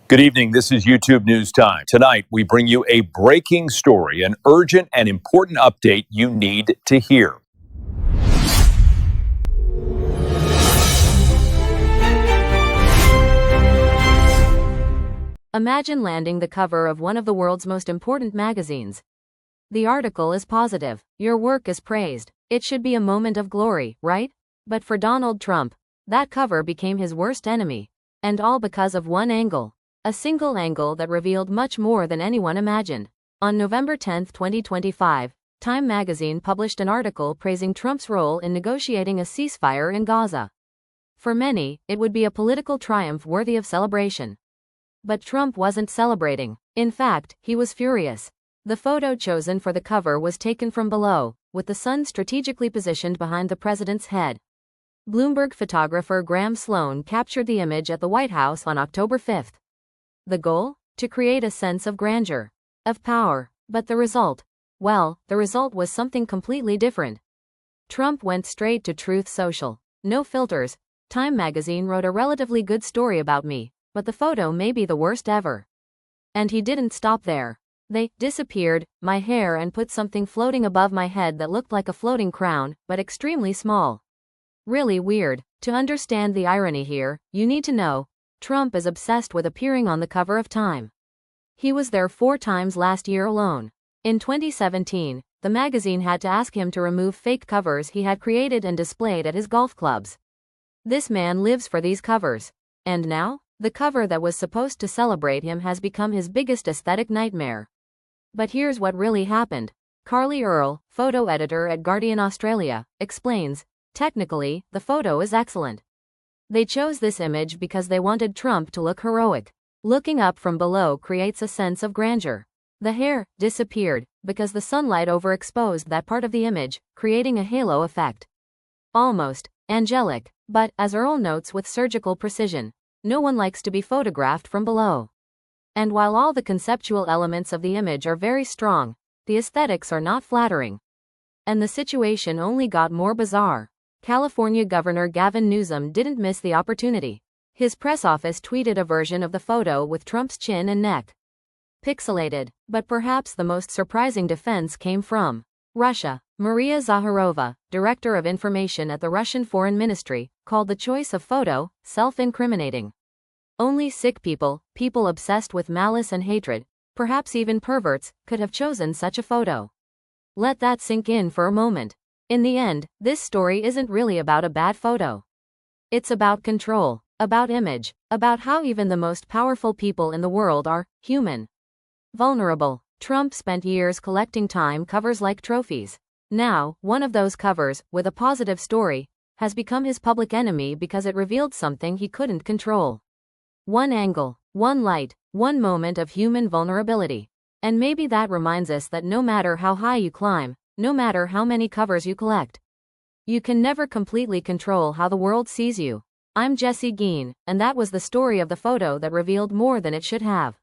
Good evening. This is YouTube News Time. Tonight, we bring you a breaking story, an urgent and important update you need to hear. Imagine landing the cover of one of the world's most important magazines. The article is positive. Your work is praised. It should be a moment of glory, right? But for Donald Trump, that cover became his worst enemy. And all because of one angle. A single angle that revealed much more than anyone imagined. On November 10, 2025, Time magazine published an article praising Trump's role in negotiating a ceasefire in Gaza. For many, it would be a political triumph worthy of celebration. But Trump wasn't celebrating. In fact, he was furious. The photo chosen for the cover was taken from below, with the sun strategically positioned behind the president's head. Bloomberg photographer Graham Sloan captured the image at the White House on October 5. The goal? To create a sense of grandeur, of power. But the result? Well, the result was something completely different. Trump went straight to Truth Social. No filters. Time magazine wrote a relatively good story about me, but the photo may be the worst ever. And he didn't stop there. They disappeared my hair and put something floating above my head that looked like a floating crown, but extremely small. Really weird. To understand the irony here, you need to know, Trump is obsessed with appearing on the cover of Time. He was there 4 times last year alone. In 2017, the magazine had to ask him to remove fake covers he had created and displayed at his golf clubs. This man lives for these covers. And now, the cover that was supposed to celebrate him has become his biggest aesthetic nightmare. But here's what really happened. Carly Earle, photo editor at Guardian Australia, explains, technically, the photo is excellent. They chose this image because they wanted Trump to look heroic. Looking up from below creates a sense of grandeur. The hair disappeared because the sunlight overexposed that part of the image, creating a halo effect. Almost angelic, but, as Earle notes with surgical precision, no one likes to be photographed from below. And while all the conceptual elements of the image are very strong, the aesthetics are not flattering. And the situation only got more bizarre. California Governor Gavin Newsom didn't miss the opportunity. His press office tweeted a version of the photo with Trump's chin and neck pixelated, but perhaps the most surprising defense came from Russia. Maria Zakharova, director of information at the Russian Foreign Ministry, called the choice of photo self-incriminating. Only sick people, people obsessed with malice and hatred, perhaps even perverts, could have chosen such a photo. Let that sink in for a moment. In the end, this story isn't really about a bad photo. It's about control, about image, about how even the most powerful people in the world are human. Vulnerable. Trump spent years collecting Time covers like trophies. Now, one of those covers, with a positive story, has become his public enemy because it revealed something he couldn't control. One angle, one light, one moment of human vulnerability. And maybe that reminds us that no matter how high you climb, no matter how many covers you collect, you can never completely control how the world sees you. I'm Jesse Geen, and that was the story of the photo that revealed more than it should have.